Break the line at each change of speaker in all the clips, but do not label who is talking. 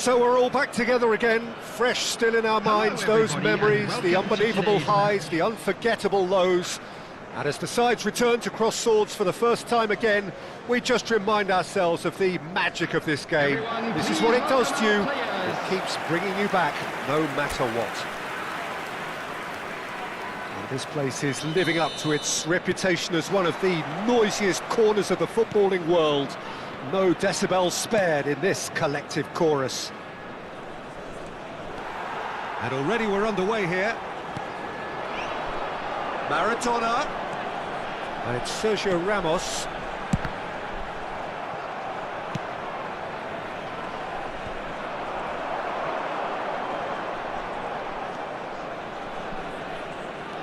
So we're all back together again, fresh still in our minds, those memories, the unbelievable highs, the unforgettable lows. And as the sides return to cross swords for the first time again, we just remind ourselves of the magic of this game. This is what it does to you. It keeps bringing you back, no matter what. And this place is living up to its reputation as one of the noisiest corners of the footballing world. No decibels spared in this collective chorus. And already we're underway here. Maradona. And it's Sergio Ramos.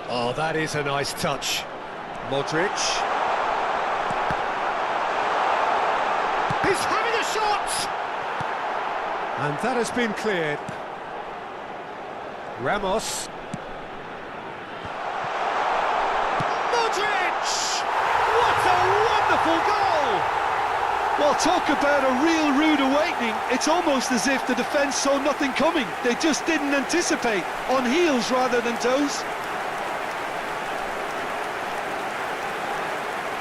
Oh, that is a nice touch. Modric. He's having a shot! And that has been cleared. Ramos. Modric! What a wonderful goal!
Well, talk about a real rude awakening. It's almost as if the defence saw nothing coming. They just didn't anticipate, on heels rather than toes.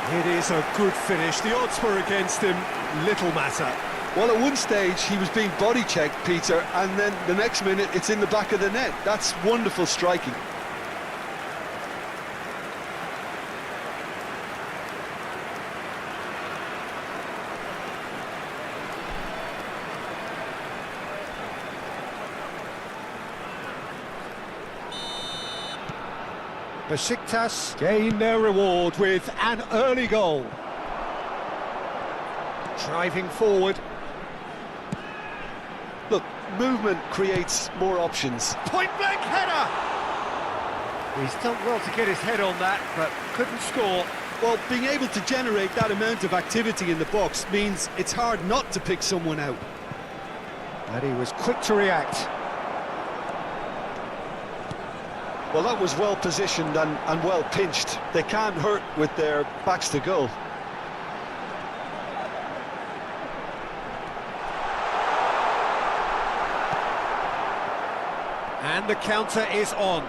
It is a good finish. The odds were against him. Little matter.
Well, at one stage he was being body checked, Peter, and then the next minute it's in the back of the net. That's wonderful striking.
Besiktas gain their reward with an early goal. Driving forward.
Look, movement creates more options.
Point-blank header! He's done well to get his head on that, but couldn't score.
Well, being able to generate that amount of activity in the box means it's hard not to pick someone out.
And he was quick to react.
Well, that was well positioned and well pinched. They can't hurt with their backs to goal.
And the counter is on.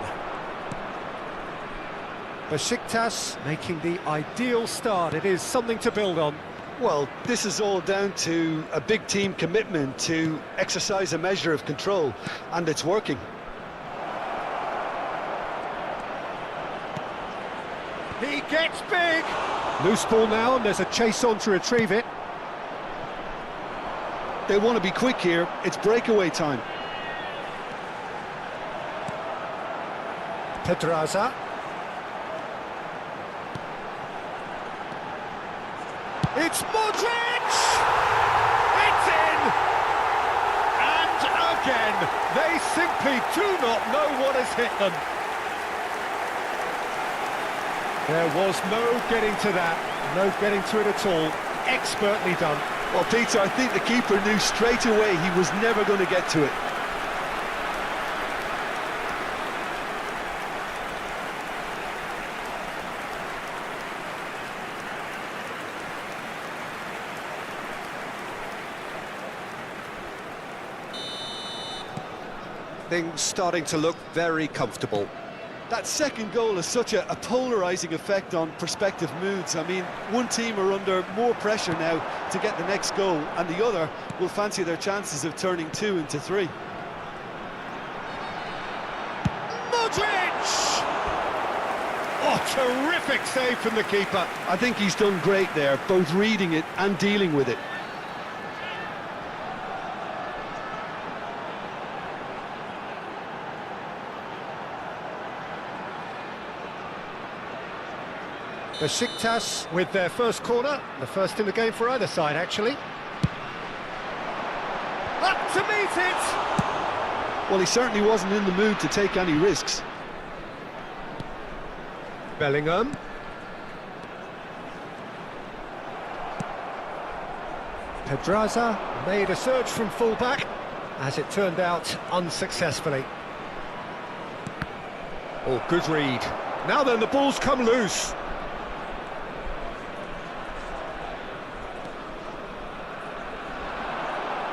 Besiktas making the ideal start. It is something to build on.
Well, this is all down to a big team commitment to exercise a measure of control, and it's working.
He gets big! Loose ball now, and there's a chase on to retrieve it.
They want to be quick here. It's breakaway time.
Pedraza. It's Modric! It's in! And again, they simply do not know what has hit them. There was no getting to that, no getting to it at all. Expertly done.
Well, Peter, I think the keeper knew straight away he was never going to get to it.
Things starting to look very comfortable.
That second goal has such a polarising effect on prospective moods. I mean, one team are under more pressure now to get the next goal, and the other will fancy their chances of turning 2 into 3.
Modric! Oh, terrific save from the keeper.
I think he's done great there, both reading it and dealing with it.
Besiktas with their first corner, the first in the game for either side, actually. Up to meet it!
Well, he certainly wasn't in the mood to take any risks.
Bellingham. Pedraza made a surge from full-back, as it turned out, unsuccessfully. Oh, good read. Now then, the ball's come loose.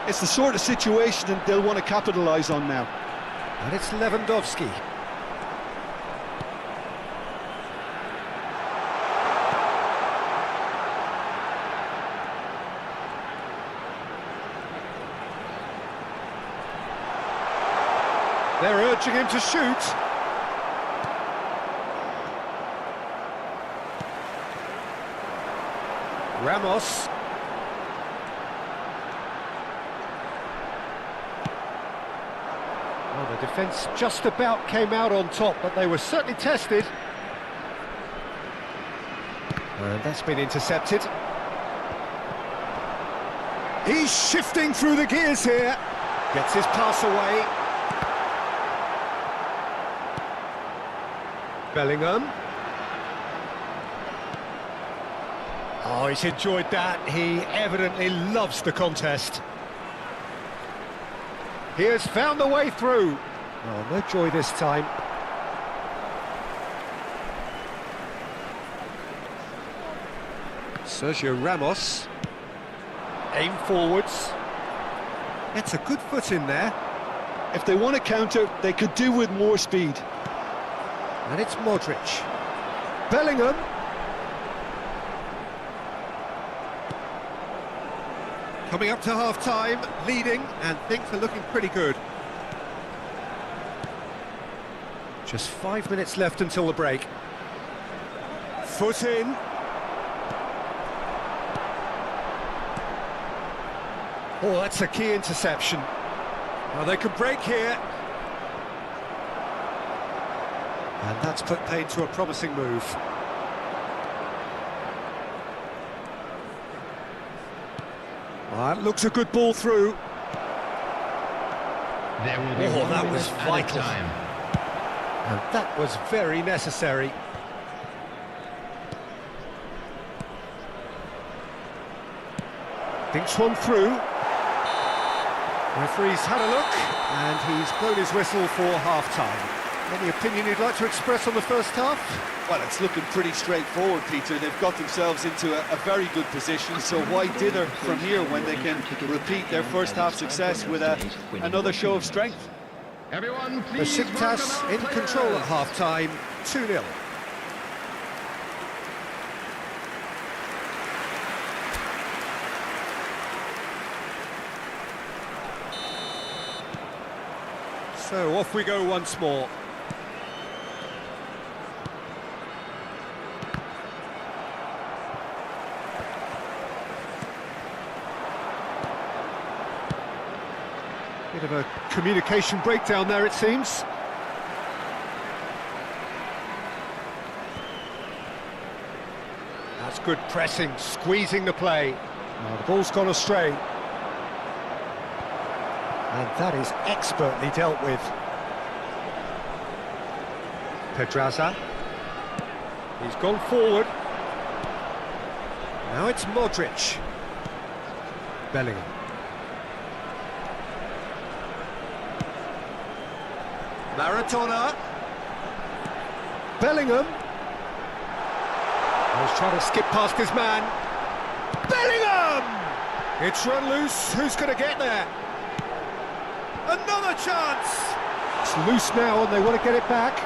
It's the sort of situation that they'll want to capitalise on now.
And it's Lewandowski. They're urging him to shoot. Ramos. Well, the defence just about came out on top, but they were certainly tested. And that's been intercepted. He's shifting through the gears here. Gets his pass away. Bellingham. Oh, he's enjoyed that. He evidently loves the contest. He has found the way through. Oh, no joy this time. Sergio Ramos. Aim forwards. Gets a good foot in there.
If they want to counter, they could do with more speed.
And it's Modric. Bellingham. Coming up to half-time, leading, and things are looking pretty good. Just 5 minutes left until the break. Foot in. Oh, that's a key interception. Well, they could break here. And that's put paid to a promising move. Well, that looks a good ball through.
There will be
that was vital.
Time.
And that was very necessary. Thinks one through. Referee's had a look, and he's blown his whistle for half-time. Any opinion you'd like to express on the first half?
Well, it's looking pretty straightforward, Peter. They've got themselves into a very good position, so why dither from here when they can repeat their first half success with another show of strength?
Everyone, please
Besiktas in control at half-time, 2-0. So off we go once more. Bit of a communication breakdown there, it seems. That's good pressing, squeezing the play. Now the ball's gone astray. And that is expertly dealt with. Pedraza. He's gone forward. Now it's Modric. Bellingham. Maradona. Bellingham. He's trying to skip past his man. Bellingham! It's run loose. Who's going to get there? Another chance! It's loose now and they want to get it back.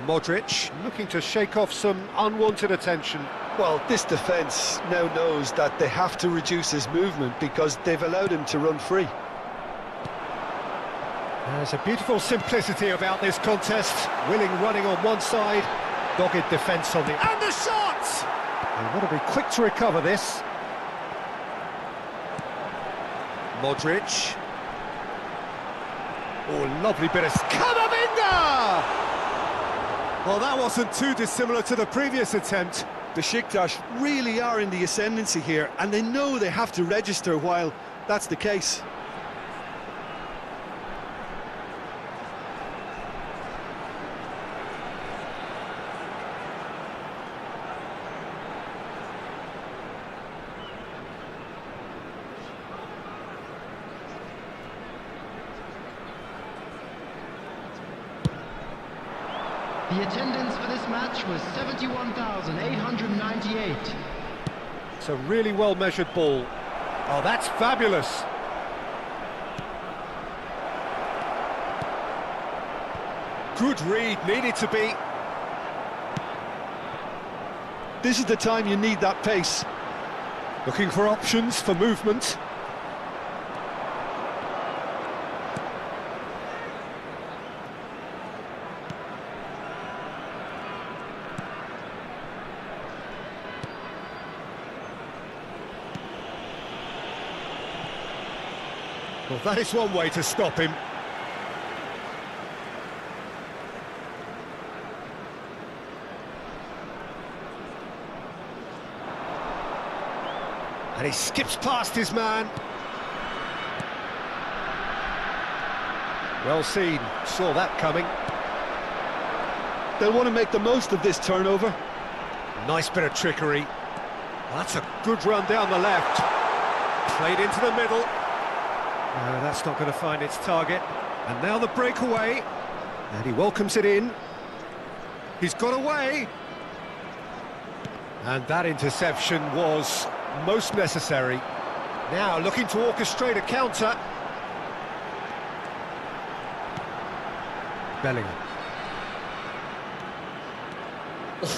Modric looking to shake off some unwanted attention.
Well, this defence now knows that they have to reduce his movement because they've allowed him to run free.
There's a beautiful simplicity about this contest. Willing running on one side, dogged defence on the... And the shot! They want to be quick to recover this. Modric. Oh, lovely bit of... Camavinga! Well, that wasn't too dissimilar to the previous attempt.
Besiktas really are in the ascendancy here, and they know they have to register while that's the case.
The attendance for this match was 71,898.
It's a really well-measured ball. Oh, that's fabulous. Good read, needed to be.
This is the time you need that pace.
Looking for options for movement. Well, that is one way to stop him. And he skips past his man. Well seen, saw that coming.
They'll want to make the most of this turnover.
Nice bit of trickery. That's a good run down the left. Played into the middle. No, that's not going to find its target. And now the breakaway. And he welcomes it in. He's got away. And that interception was most necessary. Now looking to orchestrate a counter. Bellingham.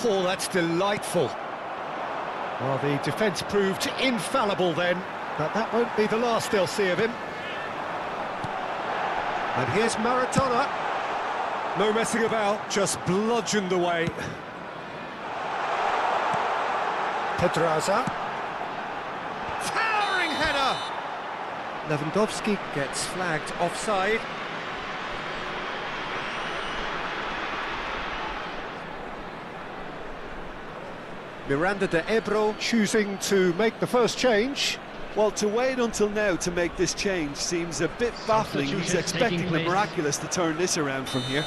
Oh, that's delightful. Well, the defence proved infallible then, but that won't be the last they'll see of him. And here's Maradona. No messing about, just bludgeoned away. Pedraza. Towering header! Lewandowski gets flagged offside. Miranda de Ebro choosing to make the first change.
Well, to wait until now to make this change seems a bit baffling. He's expecting the miraculous to turn this around from here.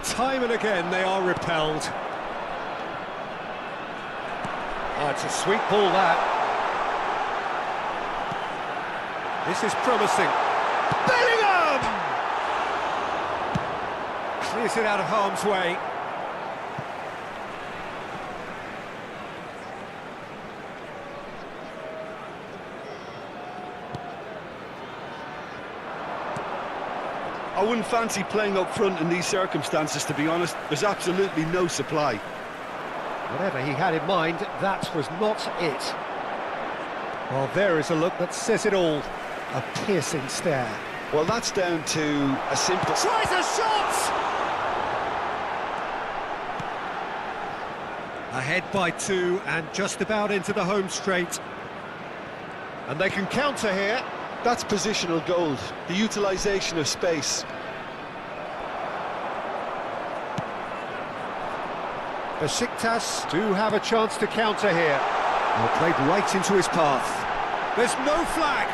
Time and again they are repelled. Oh, it's a sweet ball, that. This is promising. Bellingham! Clears it out of harm's way.
I wouldn't fancy playing up front in these circumstances, to be honest. There's absolutely no supply.
Whatever he had in mind, that was not it. Well, there is a look that says it all. A piercing stare.
Well, that's down to a simple...
Tries a shot! Ahead by 2 and just about into the home straight. And they can counter here.
That's positional gold, the utilisation of space.
Besiktas do have a chance to counter here. Well, played right into his path. There's no flag.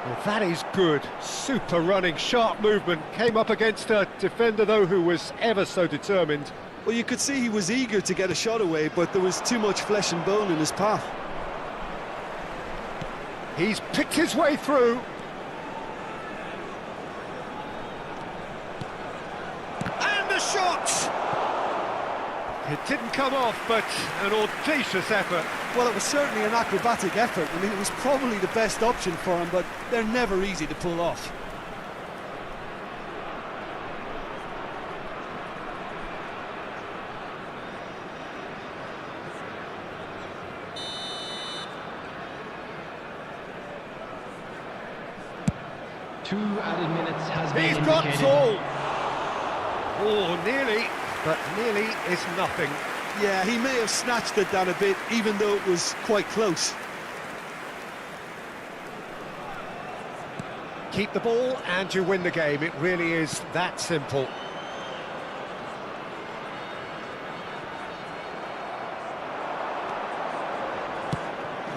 Well, that is good. Super running, sharp movement. Came up against a defender, though, who was ever so determined.
Well, you could see he was eager to get a shot away, but there was too much flesh and bone in his path.
He's picked his way through. And the shot! It didn't come off, but an audacious effort.
Well, it was certainly an acrobatic effort. I mean, it was probably the best option for him, but they're never easy to pull off.
Two added minutes has been
He's got
indicated.
full. Oh, nearly, but nearly is nothing.
Yeah, he may have snatched it down a bit, even though it was quite close.
Keep the ball and you win the game. It really is that simple.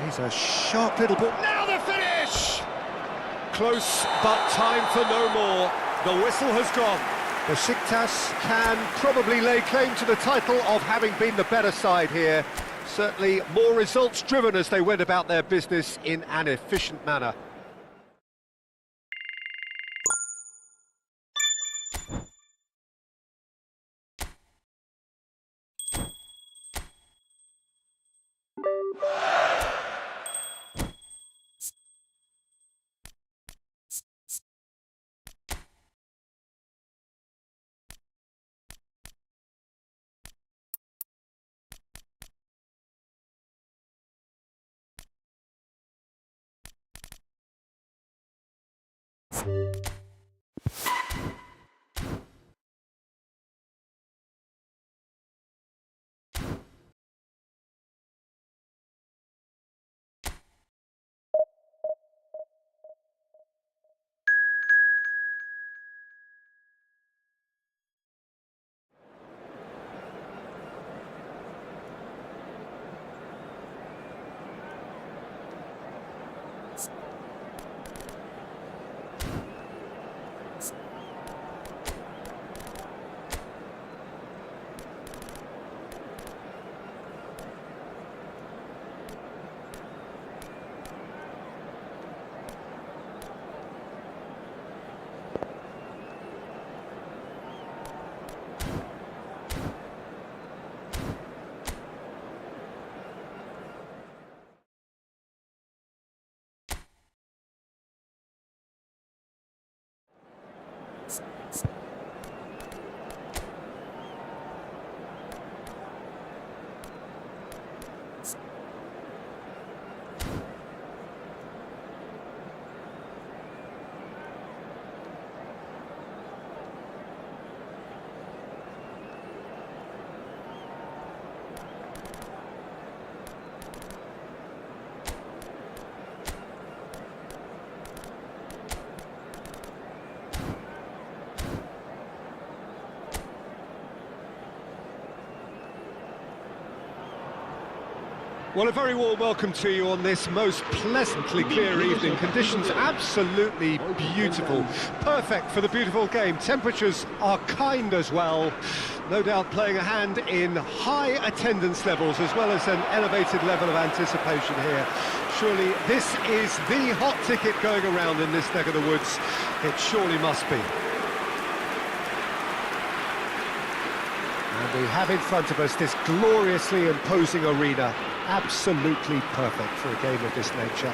Here's a sharp little ball. Now the finish! Close, but time for no more. The whistle has gone. Besiktas can probably lay claim to the title of having been the better side here. Certainly more results-driven as they went about their business in an efficient manner. Well, a very warm welcome to you on this most pleasantly clear evening. Conditions absolutely beautiful. Perfect for the beautiful game. Temperatures are kind as well. No doubt playing a hand in high attendance levels as well as an elevated level of anticipation here. Surely this is the hot ticket going around in this neck of the woods. It surely must be. And we have in front of us this gloriously imposing arena. Absolutely perfect for a game of this nature.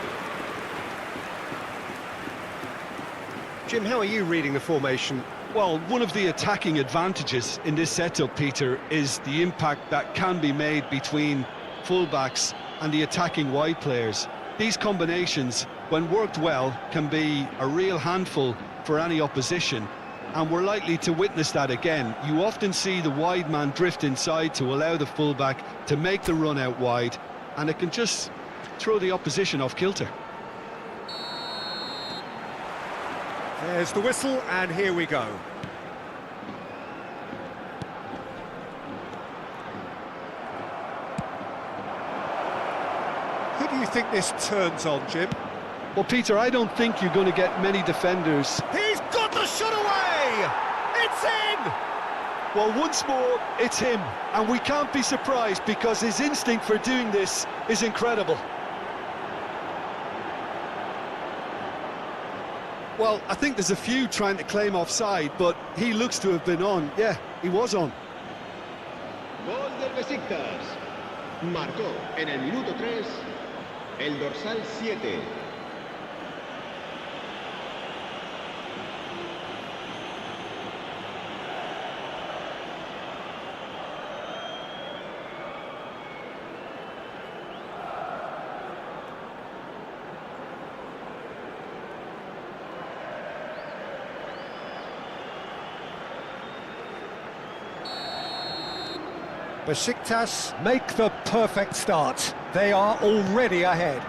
Jim, how are you reading the formation?
Well, one of the attacking advantages in this setup, Peter, is the impact that can be made between fullbacks and the attacking wide players. These combinations, when worked well, can be a real handful for any opposition, and we're likely to witness that again. You often see the wide man drift inside to allow the fullback to make the run out wide, and it can just throw the opposition off kilter.
There's the whistle, and here we go. Who do you think this turns on, Jim?
Well, Peter, I don't think you're going to get many defenders.
He's got the shot away! It's in!
Well, once more, it's him, and we can't be surprised because his instinct for doing this is incredible. Well, I think there's a few trying to claim offside, but he looks to have been on. Yeah, he was on.
Gol del Besiktas. Marcó en el minuto 3 el dorsal 7.
Besiktas make the perfect start. They are already ahead.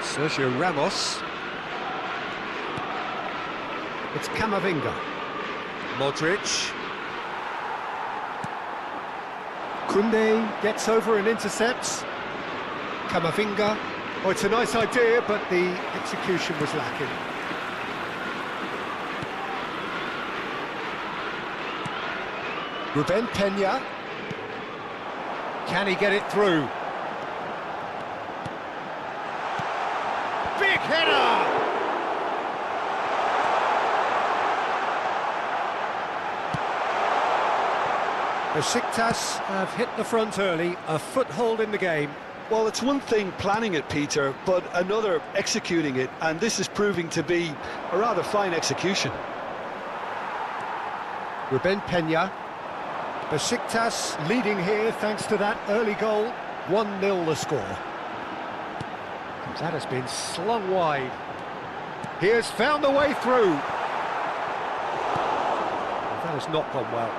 Sergio Ramos. It's Camavinga. Modric. Koundé gets over and intercepts. Camavinga Oh, it's a nice idea, but the execution was lacking. Ruben Peña. Can he get it through? Big header! Besiktas have hit the front early, a foothold in the game.
Well, it's one thing planning it, Peter, but another executing it, and this is proving to be a rather fine execution.
Ruben Peña. Besiktas leading here thanks to that early goal. 1-0 the score. That has been slung wide. He has found a way through. That has not gone well.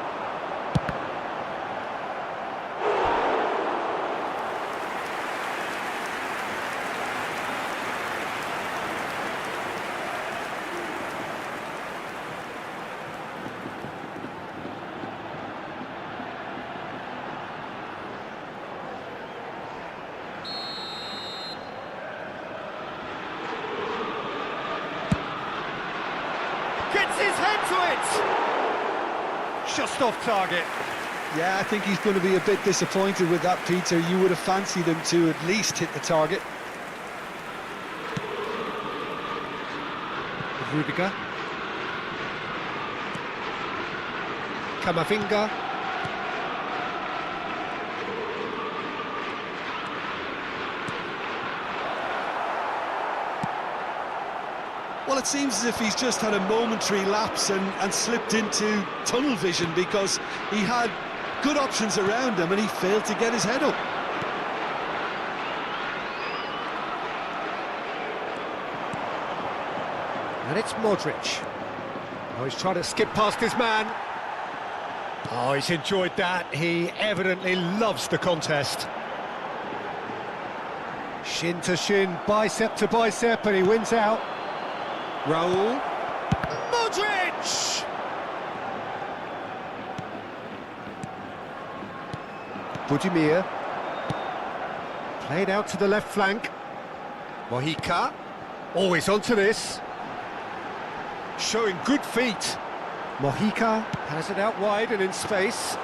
Gets his head to it! Just off target.
Yeah, I think he's going to be a bit disappointed with that, Peter. You would have fancied him to at least hit the target.
Rudiger. Camavinga.
Well, it seems as if he's just had a momentary lapse and slipped into tunnel vision, because he had good options around him and he failed to get his head up.
And it's Modric. Oh, he's trying to skip past his man. Oh, he's enjoyed that. He evidently loves the contest. Shin to shin, bicep to bicep, and he wins out. Raul. Modric! Budimir. Played out to the left flank. Mojica. Always onto this. Showing good feet. Mojica has it out wide and in space.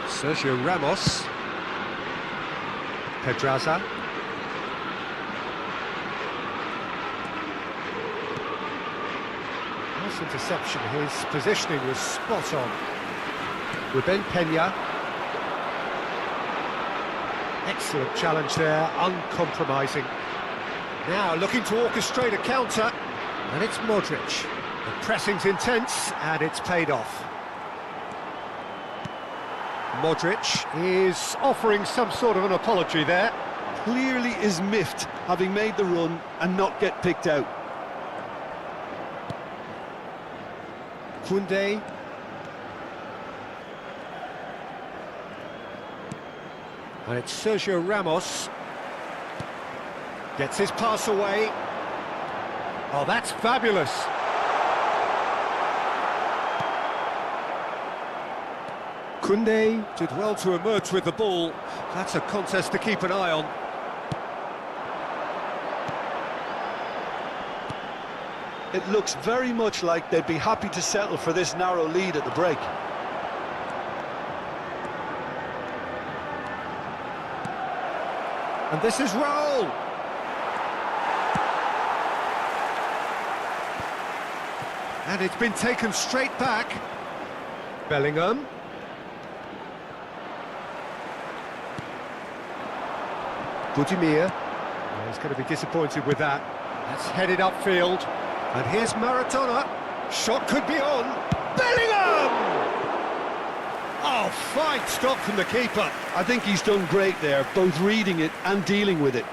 Sergio Ramos. Pedraza. Nice interception. His positioning was spot on. Ruben Peña. Excellent challenge there, uncompromising. Now looking to orchestrate a counter, and it's Modric. The pressing's intense, and it's paid off. Modric is offering some sort of an apology there.
Clearly is miffed, having made the run and not get picked out.
Koundé. And it's Sergio Ramos. Gets his pass away. Oh, that's fabulous. Koundé did well to emerge with the ball. That's a contest to keep an eye on.
It looks very much like they'd be happy to settle for this narrow lead at the break.
And this is Raul. And it's been taken straight back. Bellingham. Budimir. Oh, he's going to be disappointed with that. That's headed upfield. And here's Maradona. Shot could be on. Bellingham! Oh, fine stop from the keeper.
I think he's done great there, both reading it and dealing with it.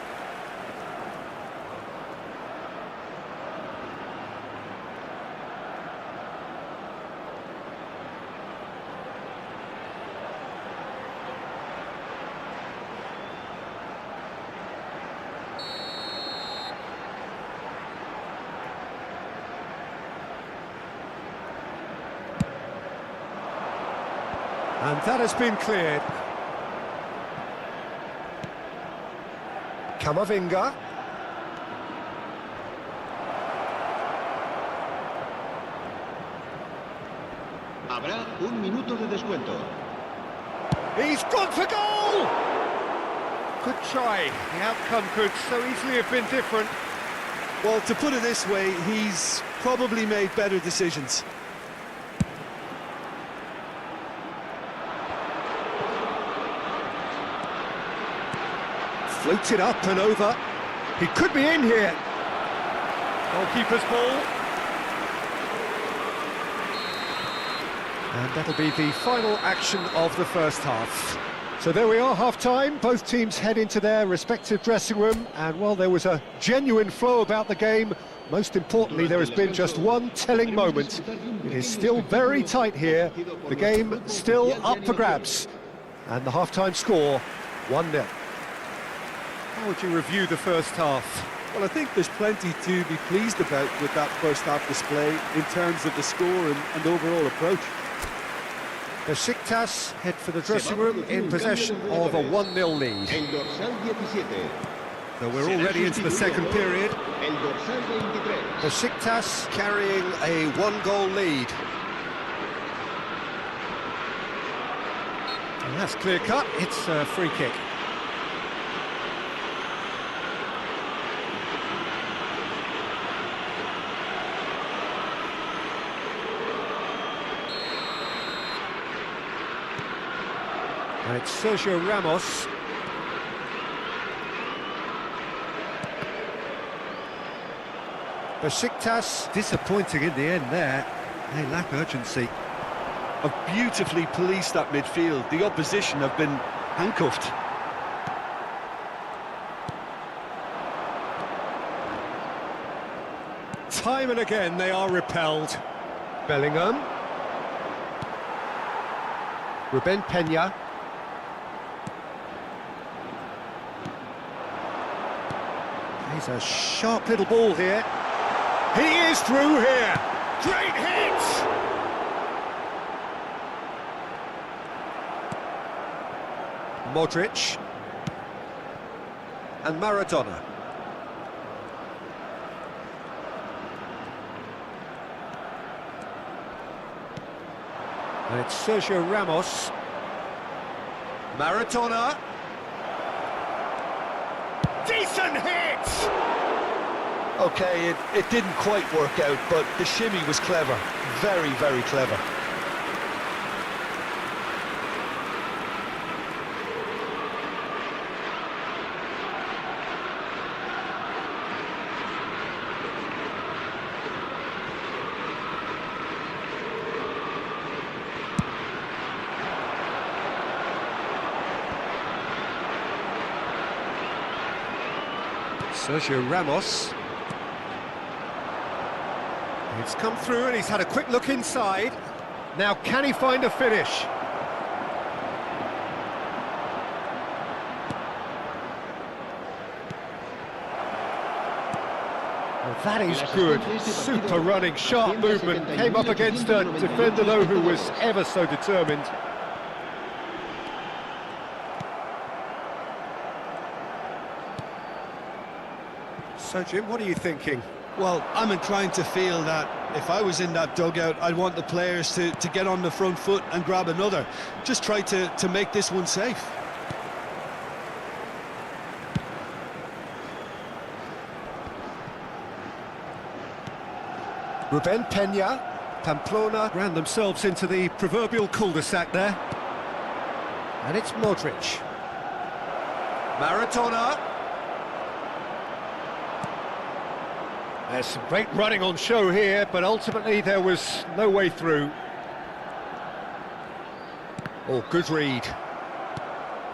And that has been cleared. Camavinga.
Habrá un minuto de descuento.
He's gone for goal! Good try. The outcome could so easily have been different.
Well, to put it this way, he's probably made better decisions.
Floats it up and over. He could be in here. Goalkeeper's ball. And that'll be the final action of the first half. So there we are, half-time. Both teams head into their respective dressing room. And while there was a genuine flow about the game, most importantly, there has been just one telling moment. It is still very tight here. The game still up for grabs. And the half-time score, 1-0. How would you review the first half?
Well, I think there's plenty to be pleased about with that first half display in terms of the score and overall approach.
Besiktas head for the dressing room in possession of a 1-0 lead.
El dorsal 17.
So we're already into the second period.
El dorsal 23.
Besiktas carrying a one-goal lead. And that's clear cut, it's a free kick. And it's Sergio Ramos. Besiktas disappointing in the end there. They lack urgency.
Have beautifully policed that midfield. The opposition have been handcuffed.
Time and again they are repelled. Bellingham. Ruben Peña. He's a sharp little ball here. He is through here. Great hit! Modric. And Maradona. And it's Sergio Ramos. Maradona. Decent hit!
Okay, it didn't quite work out, but the shimmy was clever. Very, very clever.
Sergio Ramos. It's come through and he's had a quick look inside. Now can he find a finish? Well, that is good. Super running, sharp movement. Came up against a defender though who was ever so determined. So, Jim, what are you thinking?
Well, I'm inclined to feel that if I was in that dugout, I'd want the players to get on the front foot and grab another. Just try to make this one safe.
Ruben Peña. Pamplona ran themselves into the proverbial cul-de-sac there. And it's Modric. Maradona. There's some great running on show here, but ultimately there was no way through. Oh, good read.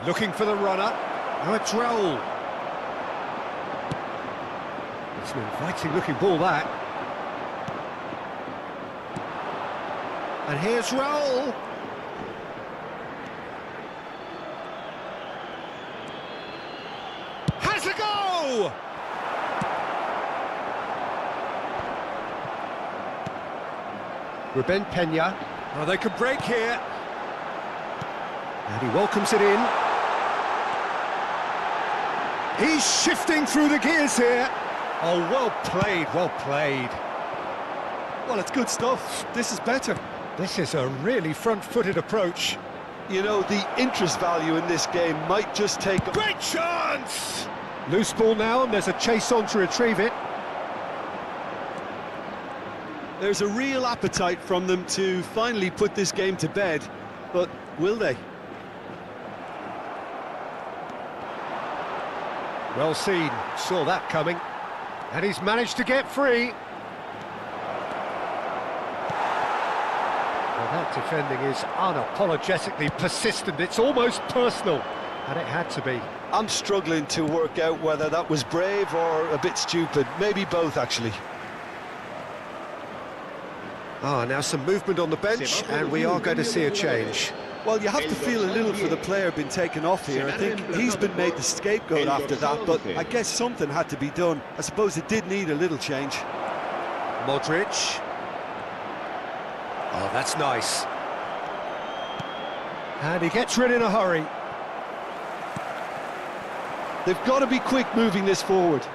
Looking for the runner. Now it's Raul. It's an inviting looking ball, that. And here's Raul. Has a go! Ruben Peña. Oh, they could break here. And he welcomes it in. He's shifting through the gears here. Oh, well played, well played.
Well, it's good stuff. This is better.
This is a really front-footed approach.
You know, the interest value in this game might just take...
Great chance! Loose ball now, and there's a chase on to retrieve it.
There's a real appetite from them to finally put this game to bed, but will they?
Well seen, saw that coming. And he's managed to get free. Well, that defending is unapologetically persistent. It's almost personal, and it had to be.
I'm struggling to work out whether that was brave or a bit stupid. Maybe both, actually.
Now some movement on the bench, and we are going to see a change.
Well, you have to feel a little for the player being taken off here. I think he's been made the scapegoat after that, but I guess something had to be done. I suppose it did need a little change.
Modric. Oh, that's nice. And he gets rid in a hurry.
They've got to be quick moving this forward.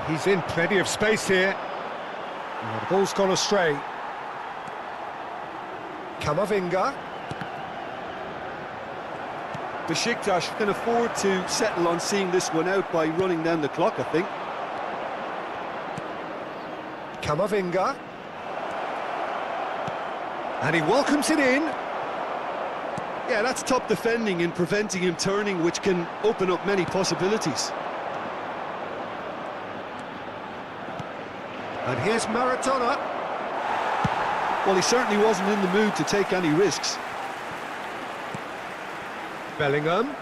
He's in plenty of space here. Oh, the ball's gone astray. Camavinga.
Besiktas can afford to settle on seeing this one out by running down the clock, I think.
Camavinga. And he welcomes it in.
Yeah, that's top defending and preventing him turning, which can open up many possibilities.
And here's Maradona.
Well, he certainly wasn't in the mood to take any risks.
Bellingham.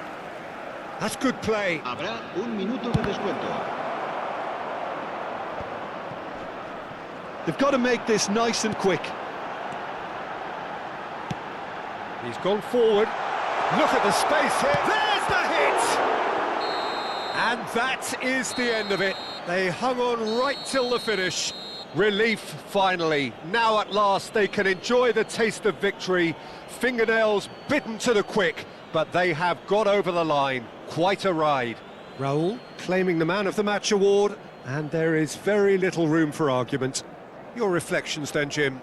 That's good play.
Habrá un minuto de descuento.
They've got to make this nice and quick.
He's gone forward. Look at the space here. There's the hit! And that is the end of it. They hung on right till the finish. Relief, finally. Now at last they can enjoy the taste of victory. Fingernails bitten to the quick, but they have got over the line. Quite a ride. Raul claiming the Man of the Match award, and there is very little room for argument. Your reflections then, Jim?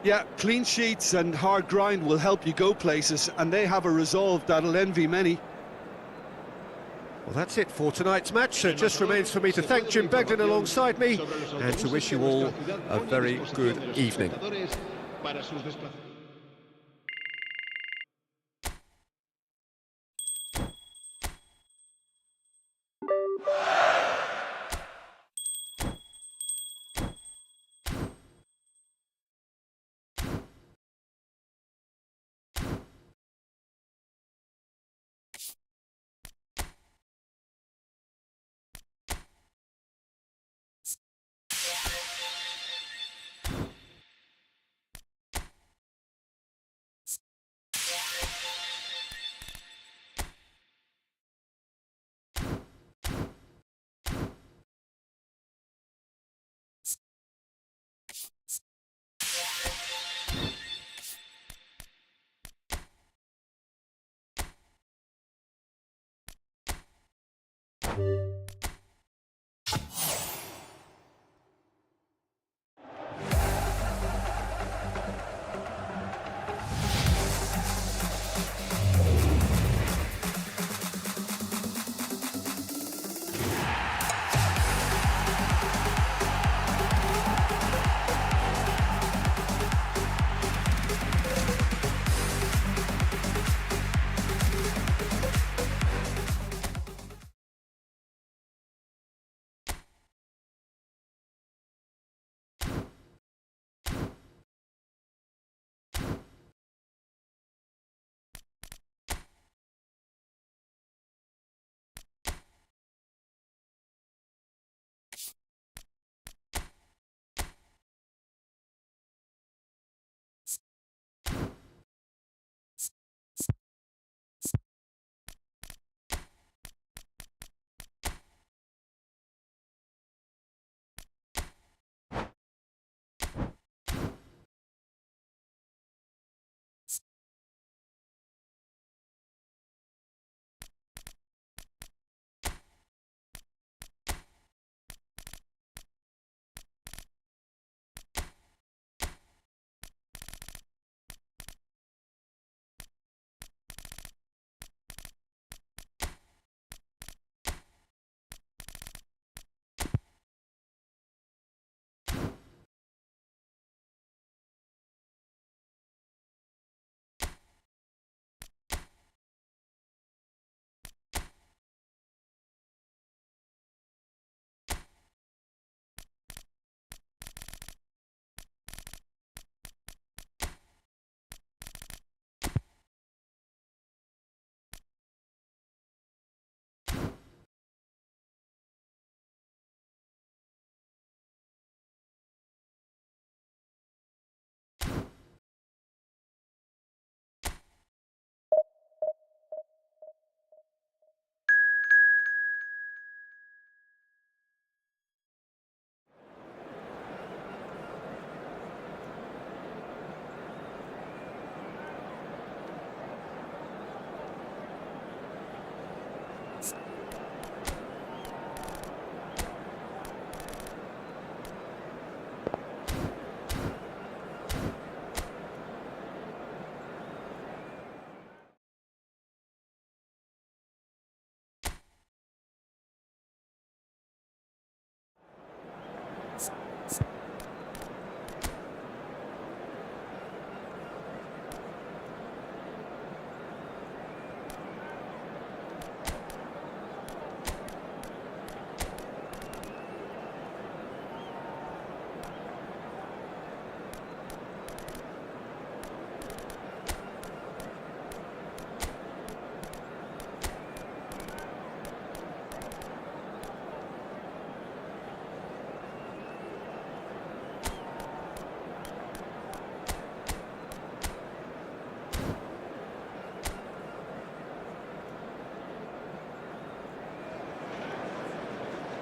Yeah, clean sheets and hard grind will help you go places, and they have a resolve that'll envy many.
Well, that's it for tonight's match. So it just remains for me to thank Jim Beglin alongside me and to wish you all a very good evening.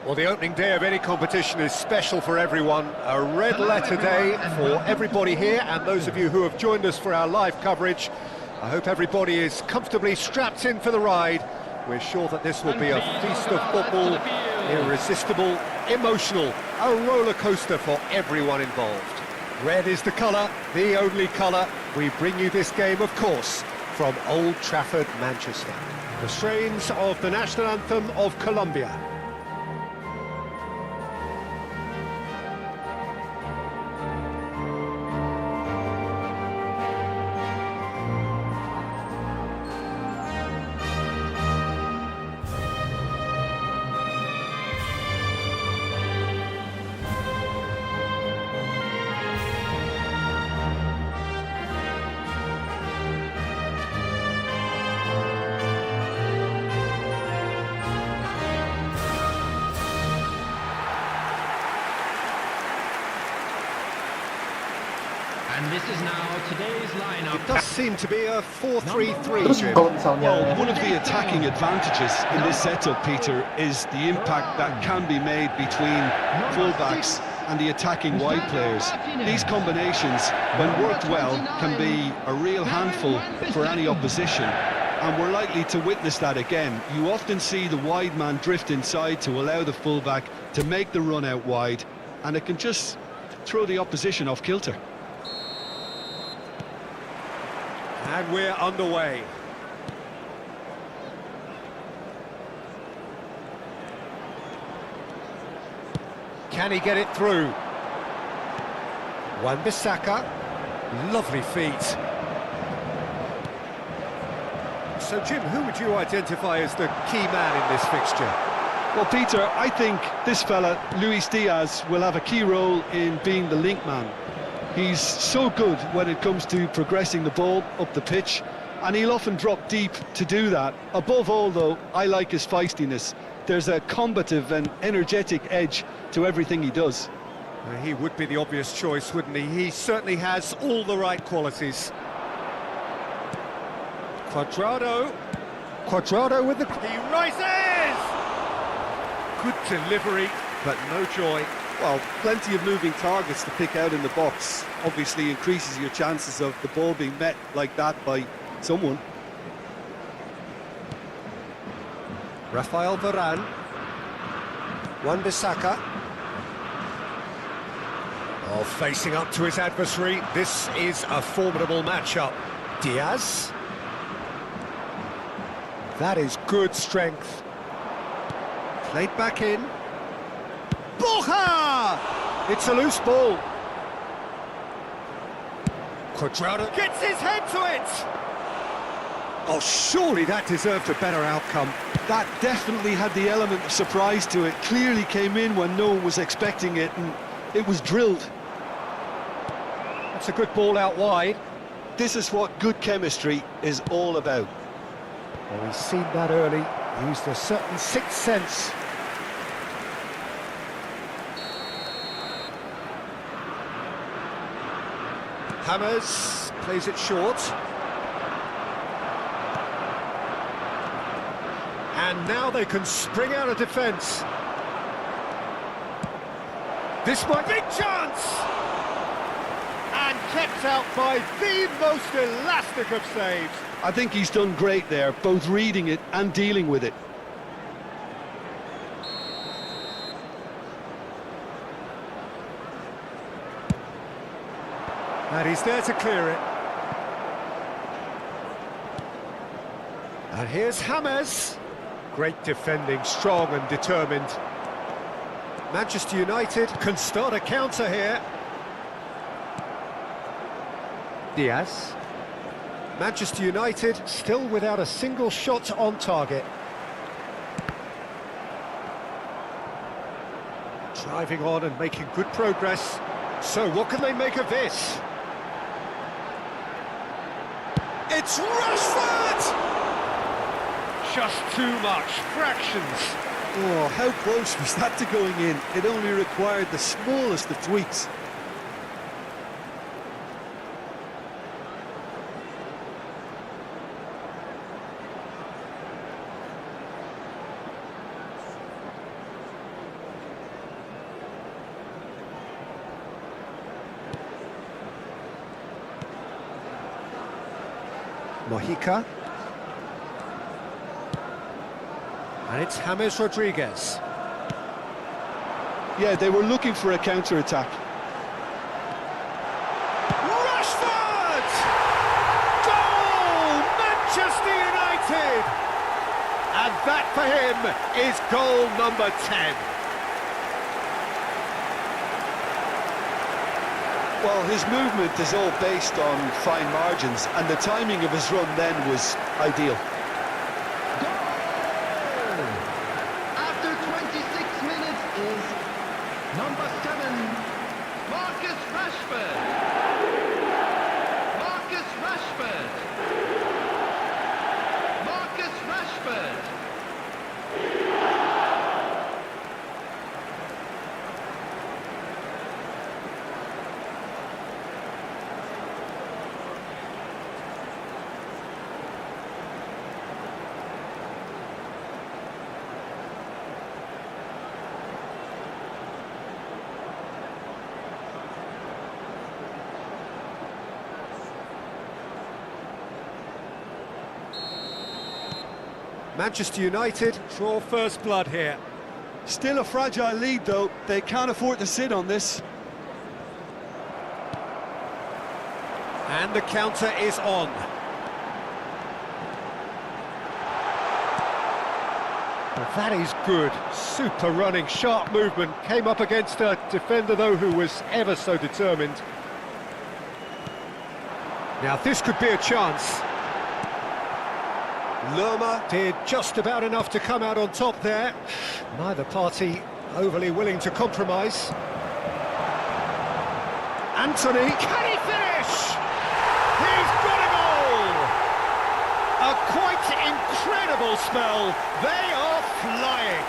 Well, the opening day of any competition is special for everyone. A red letter day for everybody here and those of you who have joined us for our live coverage. I hope everybody is comfortably strapped in for the ride. We're sure that this will be a feast of football, irresistible, emotional, a roller coaster for everyone involved. Red is the colour, the only colour. We bring you this game, of course, from Old Trafford, Manchester. The strains of the national anthem of Colombia.
And this is now today's lineup.
It does seem to be a 4-3-3,
Terus
Jim.
kalau misalnya
Well, one of the attacking advantages in this setup, Peter, is the impact that can be made between fullbacks and the attacking wide players. These combinations, when worked well, can be a real handful for any opposition. And we're likely to witness that again. You often see the wide man drift inside to allow the fullback to make the run out wide, and it can just throw the opposition off kilter.
And we're underway. Can he get it through? Wan-Bissaka, lovely feet. So Jim, who would you identify as the key man in this fixture?
Well, Peter, I think this fella, Luis Diaz, will have a key role in being the link man. He's so good when it comes to progressing the ball up the pitch, and he'll often drop deep to do that. Above all, though, I like his feistiness. There's a combative and energetic edge to everything he does.
He would be the obvious choice, wouldn't he? He certainly has all the right qualities. Cuadrado with the... He rises! Good delivery, but no joy.
Well, plenty of moving targets to pick out in the box. Obviously increases your chances of the ball being met like that by someone.
Rafael Varane. Wan-Bissaka. Oh, facing up to his adversary. This is a formidable matchup. Diaz. That is good strength. Played back in. Borja! It's a loose ball. Cuadrado gets his head to it! Oh, surely that deserved a better outcome.
That definitely had the element of surprise to it. Clearly came in when no one was expecting it, and it was drilled.
That's a good ball out wide.
This is what good chemistry is all about.
Well, he's seen that early, used a certain sixth sense. Hammers plays it short. And now they can spring out of defence. This might be chance! And kept out by the most elastic of saves.
I think he's done great there, both reading it and dealing with it.
And he's there to clear it. And here's Hammers. Great defending, strong and determined. Manchester United can start a counter here. Diaz. Manchester United still without a single shot on target. Driving on and making good progress. So what can they make of this? It's Rashford! Just too much, fractions.
Oh, how close was that to going in? It only required the smallest of tweaks.
Mojica. And it's James Rodriguez.
Yeah, they were looking for a counter-attack.
Rashford! Goal! Manchester United! And that for him is goal number 10.
Well, his movement is all based on fine margins, and the timing of his run then was ideal.
Goal! After 26 minutes is number 7, Marcus Rashford. Marcus Rashford. Marcus Rashford.
Manchester United draw first blood here.
Still a fragile lead, though. They can't afford to sit on this.
And the counter is on. Well, that is good. Super running, sharp movement. Came up against a defender, though, who was ever so determined. Now, this could be a chance. Lerma did just about enough to come out on top there. Neither party overly willing to compromise. Anthony, can he finish? He's got a goal! A quite incredible spell. They are flying.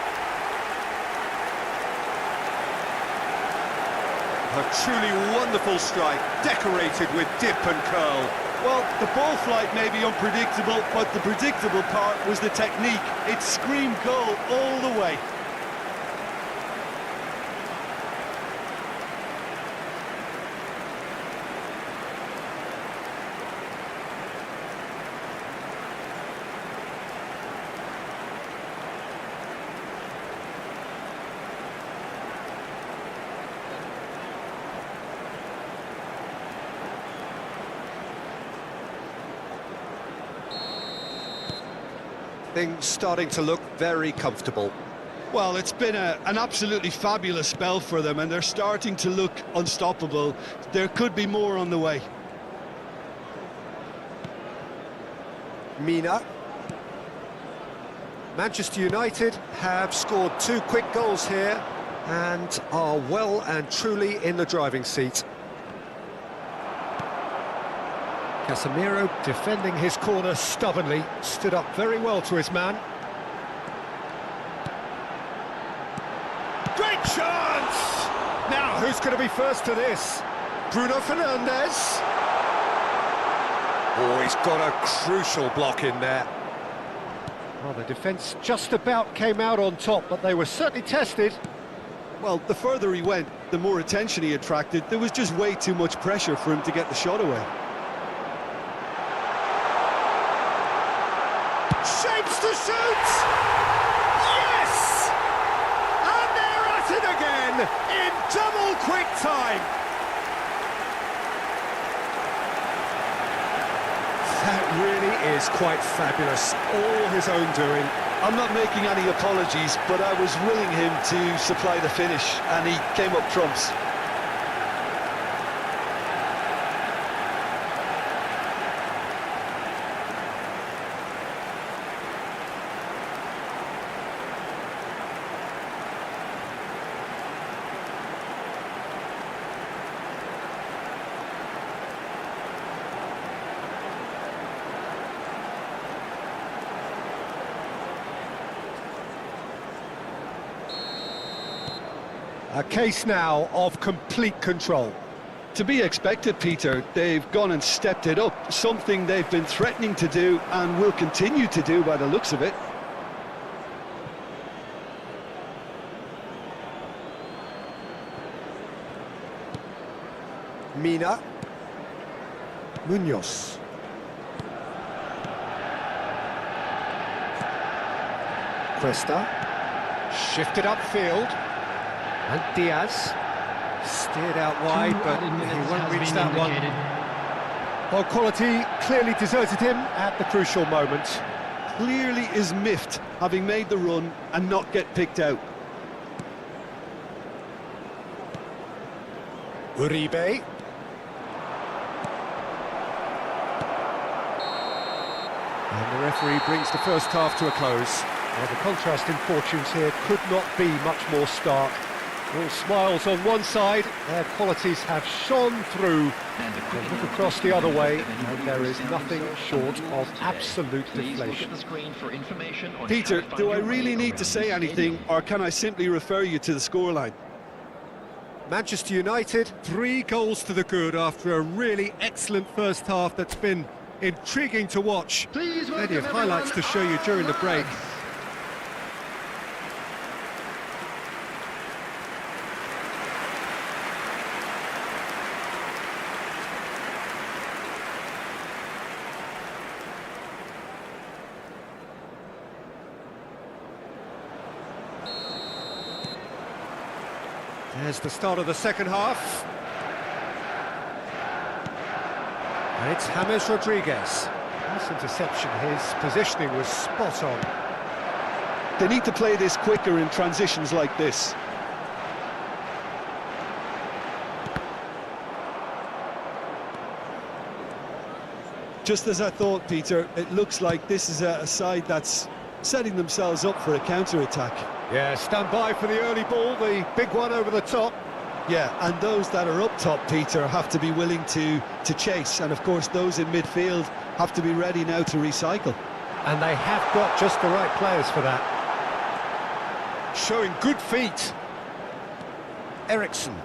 A truly wonderful strike, decorated with dip and curl.
Well, the ball flight may be unpredictable, but the predictable part was the technique. It screamed goal all the way.
Things starting to look very comfortable.
Well, it's been an absolutely fabulous spell for them, and they're starting to look unstoppable. There could be more on the way.
Mina. Manchester United have scored 2 quick goals here and are well and truly in the driving seat. Casemiro defending his corner stubbornly, stood up very well to his man. Great chance! Now, who's going to be first to this? Bruno Fernandes. Oh, he's got a crucial block in there. Well, the defence just about came out on top, but they were certainly tested.
Well, the further he went, the more attention he attracted. There was just way too much pressure for him to get the shot away.
Shapes to shoot! Yes! And they're at it again in double quick time. That really is quite fabulous. All his own doing.
I'm not making any apologies, but I was willing him to supply the finish, and he came up trumps.
A case now of complete control.
To be expected, Peter. They've gone and stepped it up, something they've been threatening to do and will continue to do by the looks of it.
Mina. Munoz. Cuesta. Shifted upfield. And Diaz. Steered out wide, but he won't reach that one. Well, quality clearly deserted him at the crucial moment.
Clearly is miffed, having made the run and not get picked out.
Uribe. And the referee brings the first half to a close. Well, the contrast in fortunes here could not be much more stark. All smiles on one side, their qualities have shone through. And look across the other way, and there is nothing short of absolute deflation.
Peter, do I really need to say anything, or can I simply refer you to the scoreline?
Manchester United, 3 goals to the good after a really excellent first half that's been intriguing to watch. Plenty of highlights to show you during the break. There's the start of the second half. And it's James Rodriguez. Nice interception, his positioning was spot on.
They need to play this quicker in transitions like this. Just as I thought, Peter, it looks like this is a side that's setting themselves up for a counter-attack.
Yeah, stand by for the early ball, the big one over the top.
Yeah, and those that are up top, Peter, have to be willing to chase. And, of course, those in midfield have to be ready now to recycle.
And they have got just the right players for that. Showing good feet. Eriksson.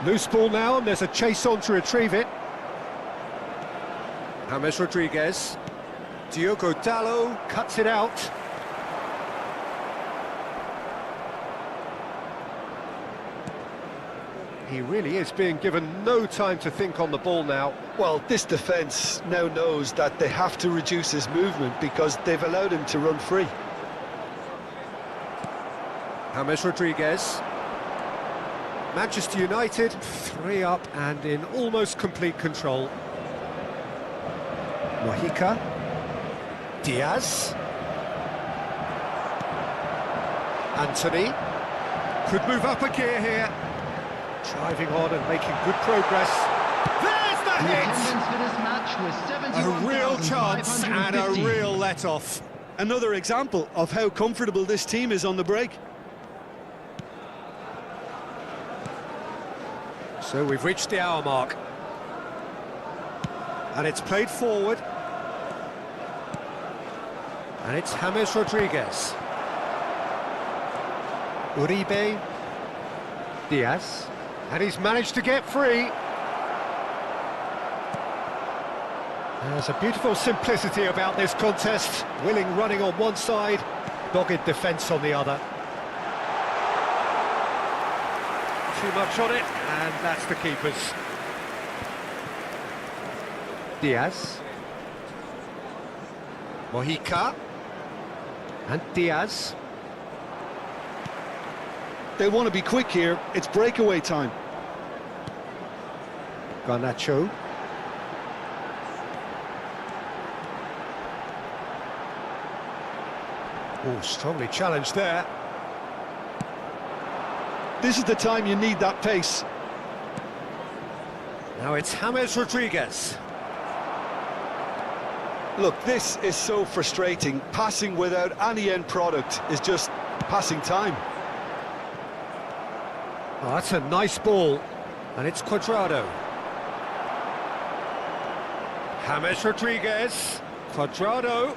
Loose ball now, and there's a chase on to retrieve it. James Rodriguez. Diogo Dalot cuts it out. He really is being given no time to think on the ball now.
Well, this defence now knows that they have to reduce his movement because they've allowed him to run free.
James Rodriguez. Manchester United, 3 up and in almost complete control. Mojica. Diaz. Anthony. Could move up a gear here. Driving on and making good progress. There's the hit! A real chance and a real let-off.
Another example of how comfortable this team is on the break.
So we've reached the hour mark. And it's played forward. And it's James Rodriguez. Uribe. Diaz. And he's managed to get free. There's a beautiful simplicity about this contest. Willing running on one side, dogged defence on the other. Too much on it, and that's the keeper's. Diaz. Mojica. And Diaz.
They want to be quick here. It's breakaway time.
Garnacho. Oh, strongly challenged there.
This is the time you need that pace.
Now it's James Rodriguez.
Look, this is so frustrating. Passing without any end product is just passing time.
Oh, that's a nice ball. And it's Cuadrado. James Rodriguez. Cuadrado.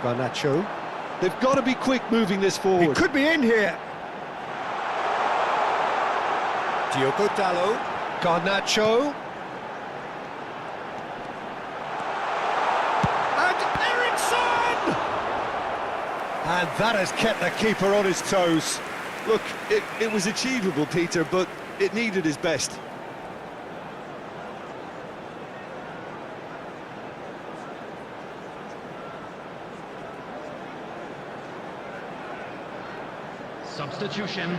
Garnacho.
They've got to be quick moving this
He
forward.
could be in here. Diogo Dalot. Garnacho. And Eriksson! And that has kept the keeper on his toes.
Look, it was achievable, Peter, but it needed his best.
Substitution.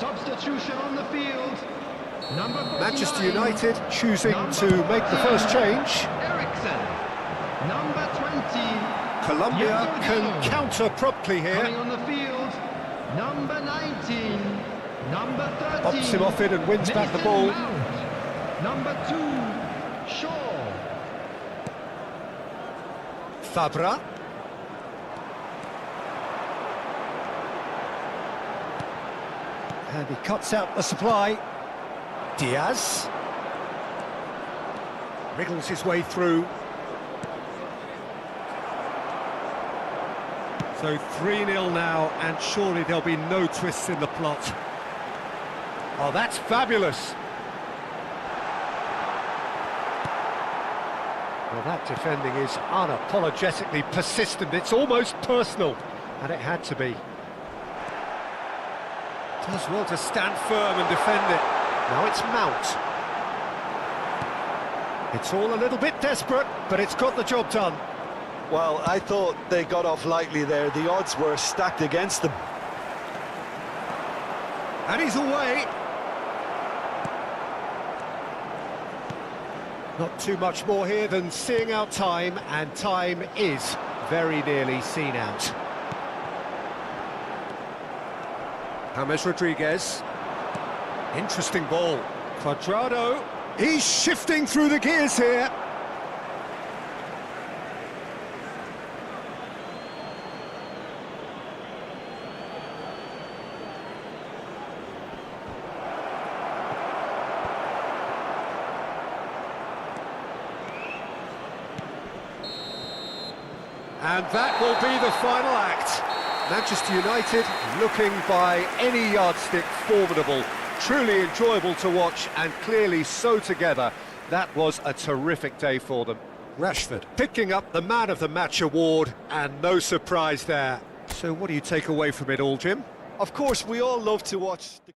Substitution on the field. Number 49.
Manchester United choosing to make the first change.
Eriksen. Number 20.
Colombia
Endo.
can counter promptly
Coming
here.
on the field. Number 19. Number 13.
Bumps him off it and wins back the ball.
Mount. Number 2. Shaw.
Fabra. And he cuts out the supply. Diaz. Wriggles his way through. So 3-0 now, and surely there'll be no twists in the plot. Oh, that's fabulous. Well, that defending is unapologetically persistent. It's almost personal, and it had to be. Does well to stand firm and defend it. Now it's Mount. It's all a little bit desperate, but it's got the job done.
Well, I thought they got off lightly there. The odds were stacked against them.
And he's away. Not too much more here than seeing out time, and time is very nearly seen out. James Rodriguez. Interesting ball. Cuadrado. He's shifting through the gears here. And that will be the final act. Manchester United looking by any yardstick formidable, truly enjoyable to watch, and clearly so together. That was a terrific day for them. Rashford picking up the Man of the Match award, and no surprise there. So what do you take away from it all, Jim?
Of course, we all love to watch the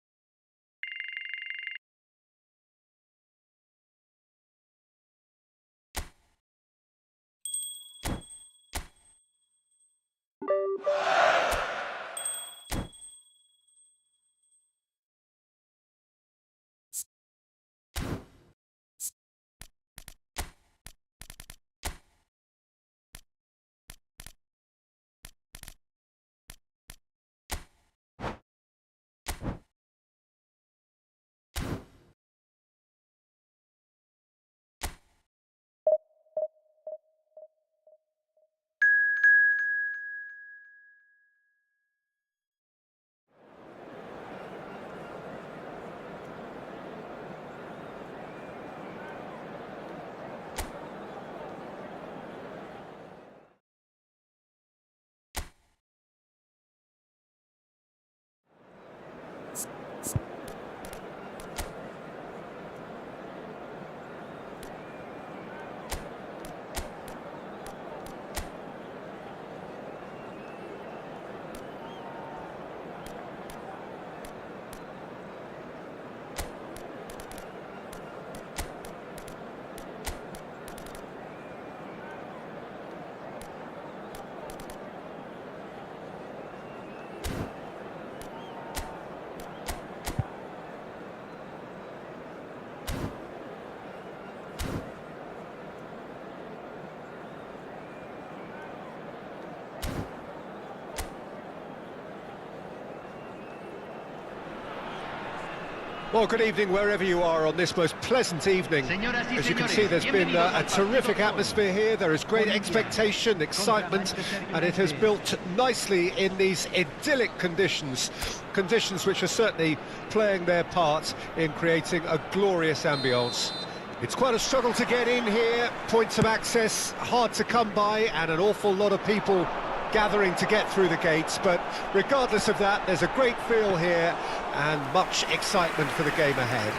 Well, good evening wherever you are on this most pleasant evening. As you can see, there's been a terrific atmosphere here. There is great expectation, excitement, and it has built nicely in these idyllic conditions. Conditions which are certainly playing their part in creating a glorious ambience. It's quite a struggle to get in here, points of access hard to come by, and an awful lot of people gathering to get through the gates, but regardless of that, there's a great feel here and much excitement for the game ahead.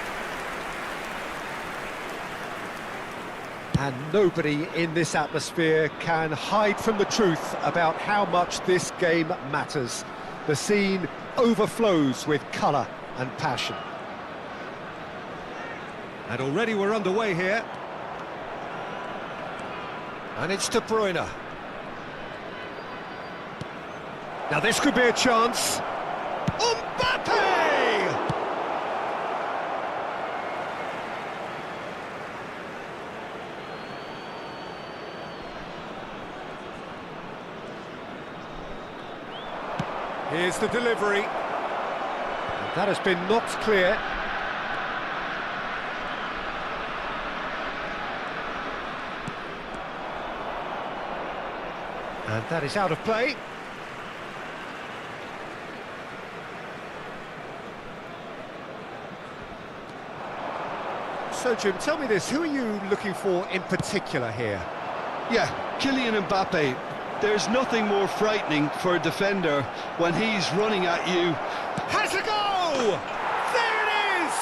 And nobody in this atmosphere can hide from the truth about how much this game matters. The scene overflows with colour and passion. And already we're underway here. And it's De Bruyne. Now this could be a chance. Mbappe! Here's the delivery. And that has been knocked clear. And that is out of play. So, Jim, tell me this, who are you looking for in particular here?
Yeah, Kylian Mbappe. There's nothing more frightening for a defender when he's running at you.
Has a go! There it is!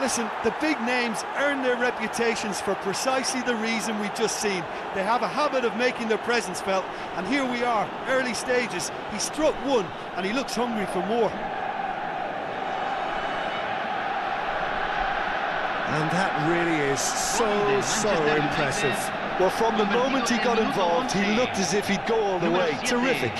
Listen, the big names earn their reputations for precisely the reason we've just seen. They have a habit of making their presence felt, and here we are, early stages. He struck one, and he looks hungry for more.
And that really is so impressive.
Well, from the moment he got involved, he looked as if he'd go all the way. Terrific.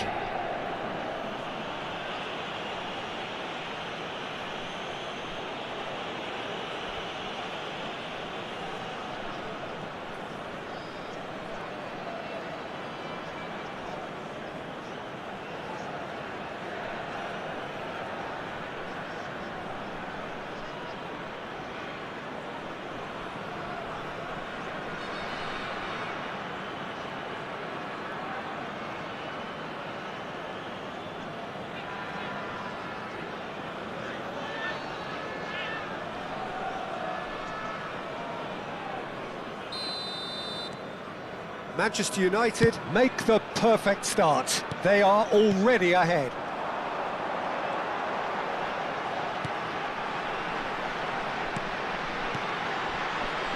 Manchester United make the perfect start. They are already ahead.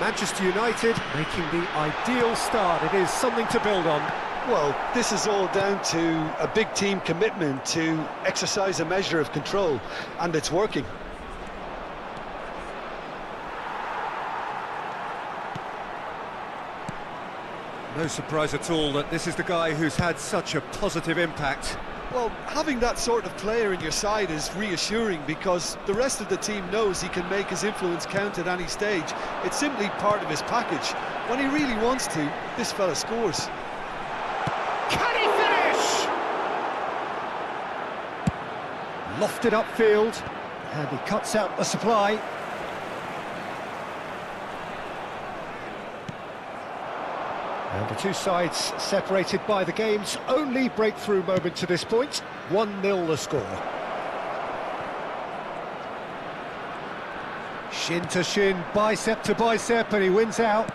Manchester United making the ideal start. It is something to build on.
Well, this is all down to a big team commitment to exercise a measure of control, and it's working.
No surprise at all that this is the guy who's had such a positive impact.
Well, having that sort of player in your side is reassuring because the rest of the team knows he can make his influence count at any stage. It's simply part of his package. When he really wants to, this fella scores.
Can he finish? Lofted upfield, and he cuts out the supply. And the two sides separated by the game's only breakthrough moment to this point. 1-0 the score. Shin to shin, bicep to bicep, and he wins out.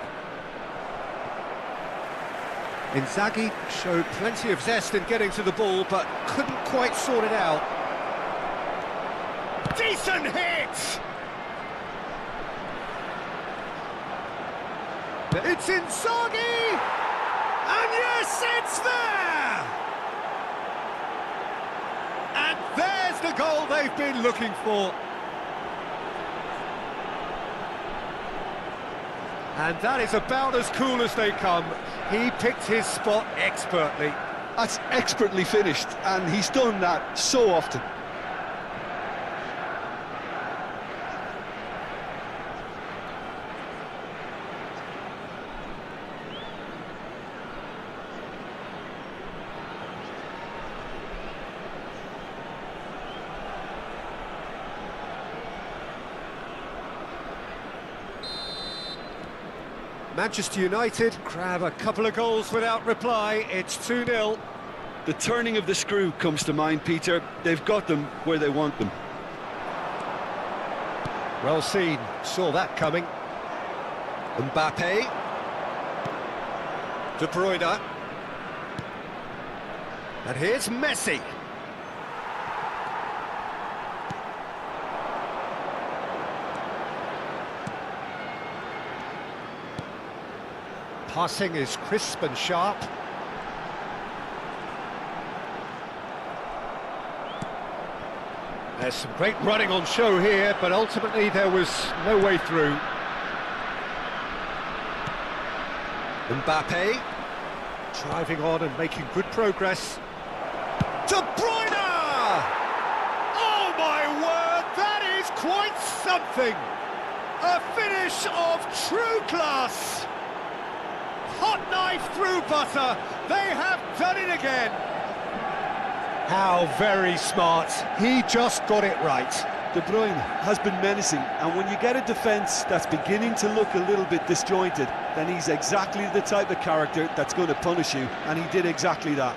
Inzaghi showed plenty of zest in getting to the ball, but couldn't quite sort it out. Decent hit! It's Inzaghi! And yes, it's there! And there's the goal they've been looking for. And that is about as cool as they come. He picked his spot expertly.
That's expertly finished, and he's done that so often.
Manchester United grab a couple of goals without reply. It's 2-0.
The turning of the screw comes to mind, Peter. They've got them where they want them.
Well seen, saw that coming. Mbappe. De Bruyne. And here's Messi. Passing is crisp and sharp. There's some great running on show here, but ultimately there was no way through. Mbappe, driving on and making good progress. De Bruyne! Oh my word, that is quite something! A finish of true class! Hot knife through butter, they have done it again! How very smart, he just got it right.
De Bruyne has been menacing, and when you get a defence that's beginning to look a little bit disjointed, then he's exactly the type of character that's going to punish you, and he did exactly that.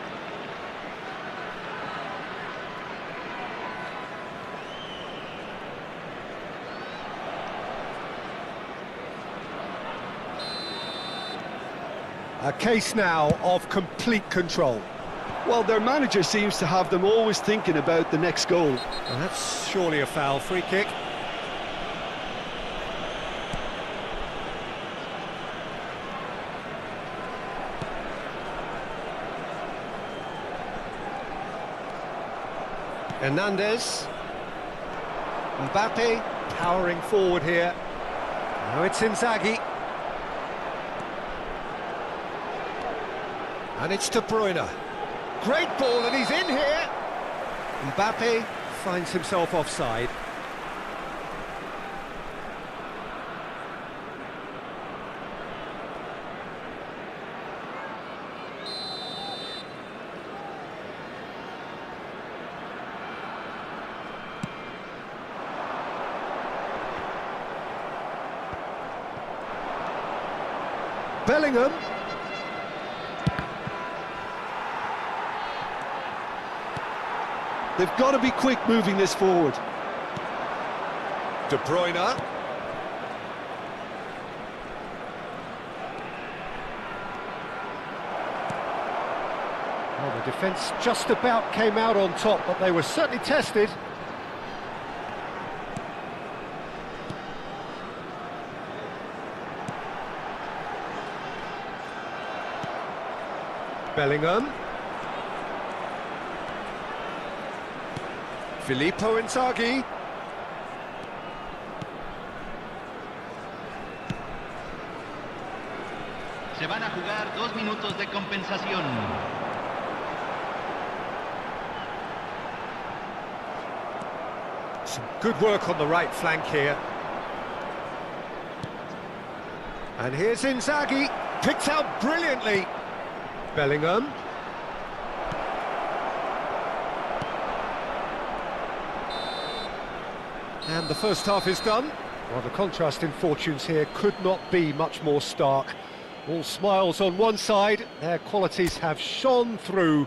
A case now of complete control.
Well, their manager seems to have them always thinking about the next goal.
Well, that's surely a foul. Free kick. Hernandez. Mbappe powering forward here. Now it's Inzaghi. And it's De Bruyne. Great ball, and he's in here. Mbappe finds himself offside. Bellingham.
They've got to be quick moving this forward.
De Bruyne. Well, the defence just about came out on top, but they were certainly tested. Bellingham. Filippo Inzaghi.
Se van a jugar 2 minutos de compensación.
Some good work on the right flank here. And here's Inzaghi, picked out brilliantly. Bellingham. And the first half is done. Well, the contrast in fortunes here could not be much more stark. All smiles on one side, their qualities have shone through.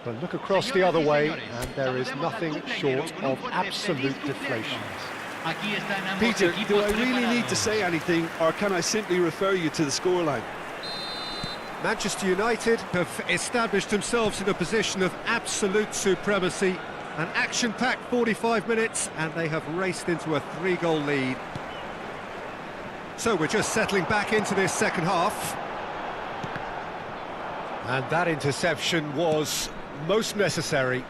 But look across the other way, and there is nothing short of absolute deflation.
Peter, do I really need to say anything, or can I simply refer you to the scoreline?
Manchester United have established themselves in a position of absolute supremacy. An action-packed 45 minutes, and they have raced into a 3-goal lead. So we're just settling back into this second half. And that interception was most necessary.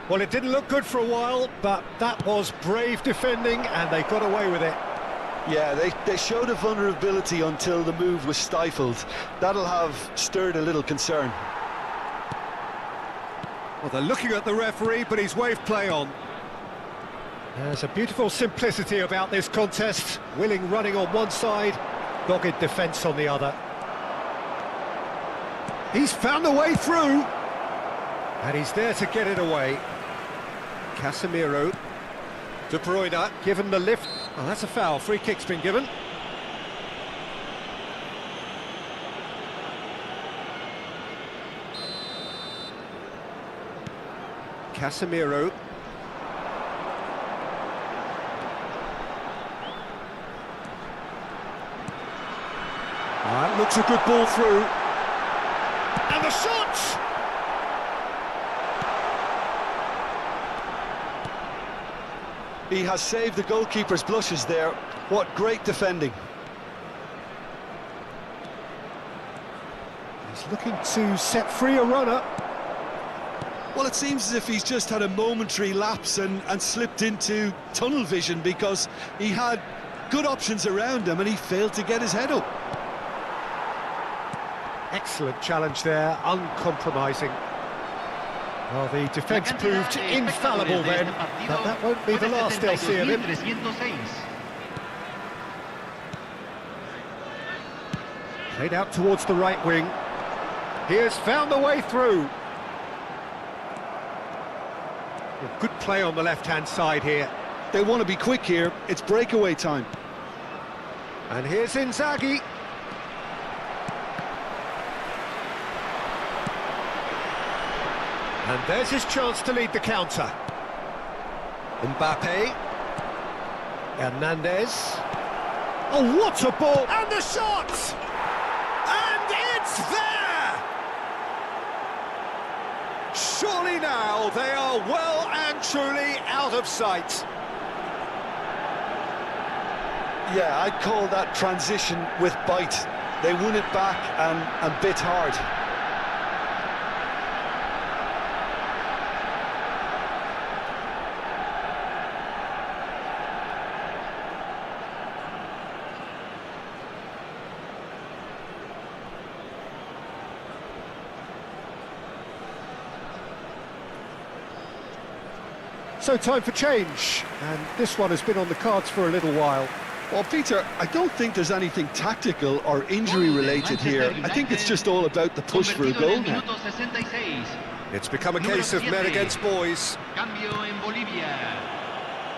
Well, it didn't look good for a while, but that was brave defending, and they got away with it.
Yeah, they showed a vulnerability until the move was stifled. That'll have stirred a little concern.
Well, they're looking at the referee, but he's waved play on. There's a beautiful simplicity about this contest. Willing running on one side, dogged defence on the other. He's found a way through. And he's there to get it away. Casemiro. De Bruyne, given the lift. Oh, that's a foul. Free kick's been given. Casemiro. That looks a good ball through. And the shot!
He has saved the goalkeeper's blushes there. What great defending.
He's looking to set free a runner.
Well, it seems as if he's just had a momentary lapse and slipped into tunnel vision, because he had good options around him and he failed to get his head up.
Excellent challenge there, uncompromising. Well, the defence proved infallible then, but that won't be the last they'll see of him. Played out towards the right wing. He has found the way through. Well, good play on the left-hand side here.
They want to be quick here, it's breakaway time.
And here's Inzaghi. And there's his chance to lead the counter. Mbappe. Hernandez. Oh, what a ball! And the shot! And it's there! Surely now they are well and truly out of sight.
Yeah, I'd call that transition with bite. They won it back and bit hard.
So time for change, and this one has been on the cards for a little while.
Well, Peter, I don't think there's anything tactical or injury-related here. I think it's just all about the push for a goal now.
It's become a case of men against boys.
Cambio en Bolivia.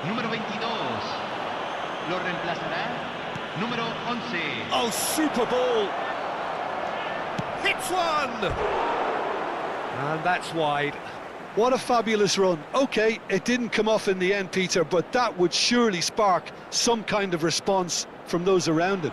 Número 22. Lo reemplazará. Número 11.
Oh, super ball! Hits one! And that's wide.
What a fabulous run. OK, it didn't come off in the end, Peter, but that would surely spark some kind of response from those around him.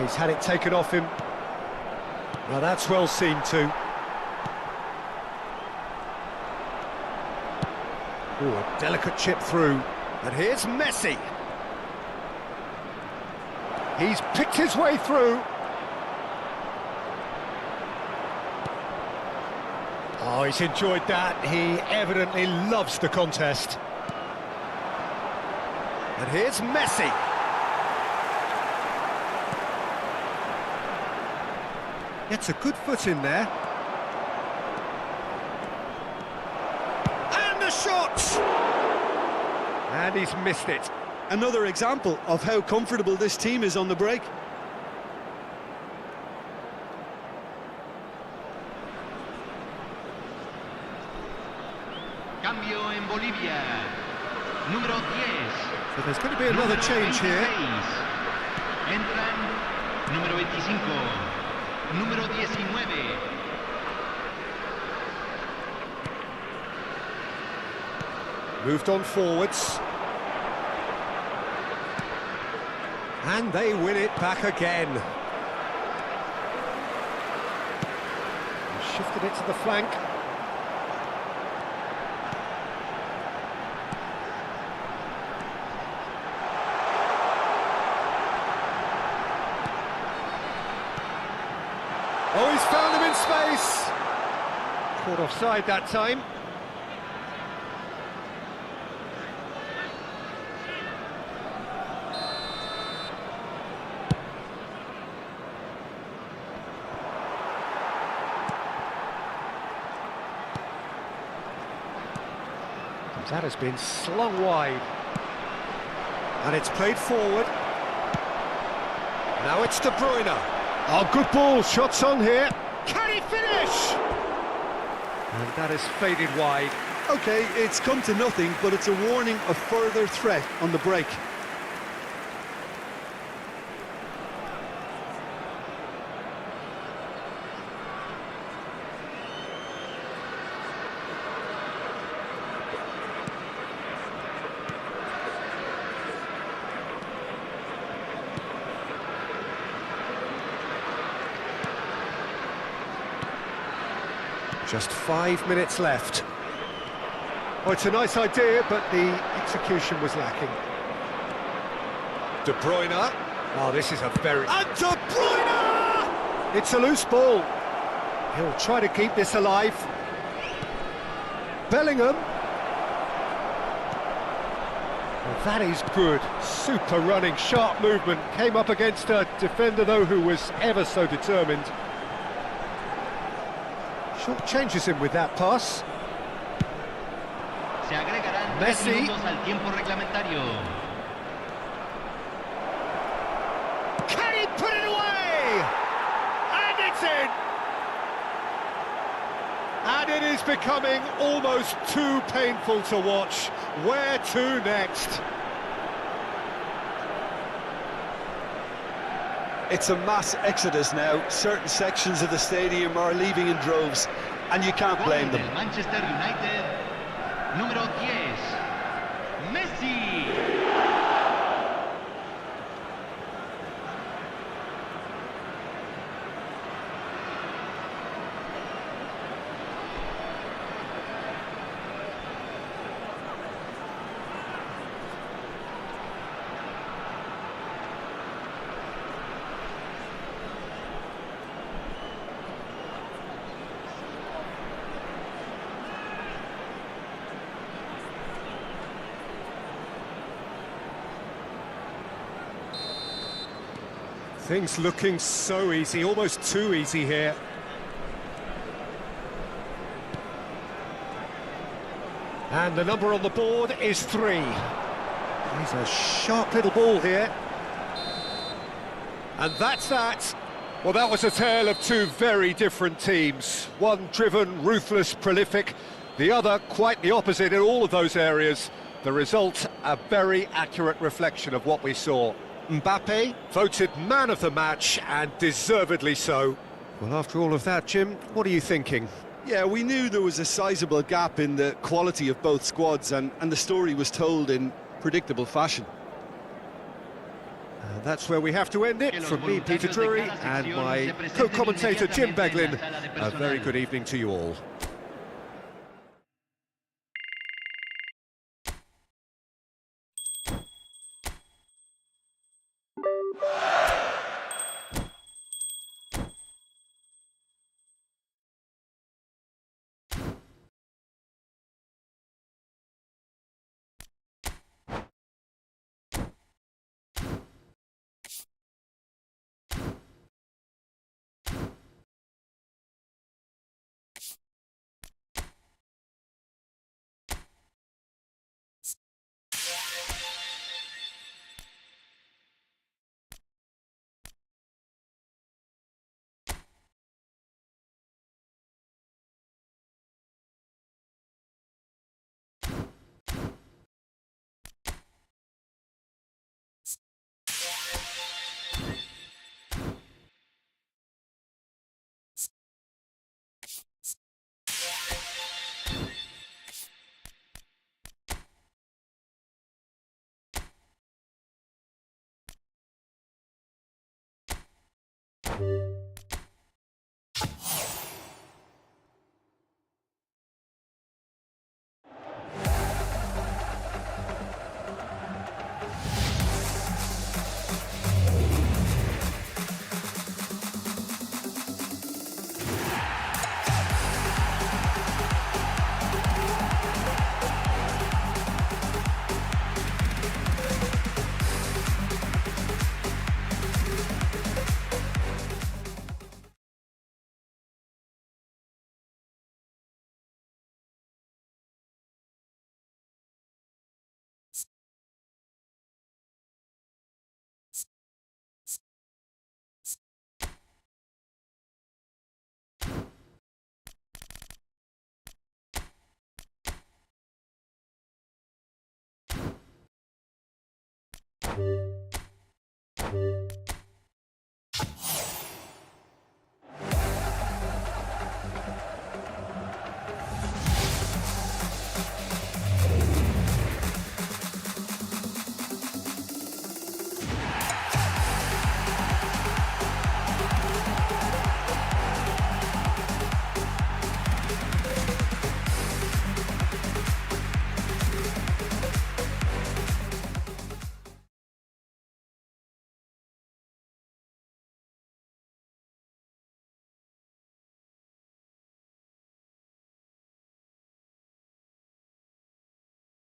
He's had it taken off him. Now that's well seen too. Ooh, a delicate chip through. And here's Messi. He's picked his way through. Oh, he's enjoyed that. He evidently loves the contest. And here's Messi. Gets a good foot in there. And the shot! And he's missed it.
Another example of how comfortable this team is on the break.
Cambio en Bolivia. Número 10.
So there's going to be another change here.
Entran número 25. Número 19.
Moved on forwards. And they win it back again. Shifted it to the flank. Oh, he's found him in space. Caught offside that time. That has been slung wide. And it's played forward. Now it's De Bruyne. Oh, good ball, shots on here. Can he finish? And that has faded wide.
OK, it's come to nothing, but it's a warning of further threat on the break.
Just 5 minutes left. Oh, it's a nice idea, but the execution was lacking. De Bruyne. Oh, this is a very... And De Bruyne! It's a loose ball. He'll try to keep this alive. Bellingham. Well, that is good. Super running, sharp movement. Came up against a defender, though, who was ever so determined. Short changes him with that pass.
Se agregarán 3
Messi.
minutos al tiempo reglamentario.
Can he put it away? And it's in! And it is becoming almost too painful to watch. Where to next?
It's a mass exodus now. Certain sections of the stadium are leaving in droves, and you can't blame them.
Manchester United, número 10, Messi.
Things looking so easy, almost too easy here. And the number on the board is 3. He's a sharp little ball here. And that's that. Well, that was a tale of two very different teams. One driven, ruthless, prolific. The other quite the opposite in all of those areas. The result, a very accurate reflection of what we saw. Mbappe voted man of the match, and deservedly so. Well, after all of that, Jim, what are you thinking?
Yeah, we knew there was a sizable gap in the quality of both squads, and the story was told in predictable fashion.
That's where we have to end it. From me, Peter Drury, and my co-commentator, Jim Beglin, a very good evening to you all.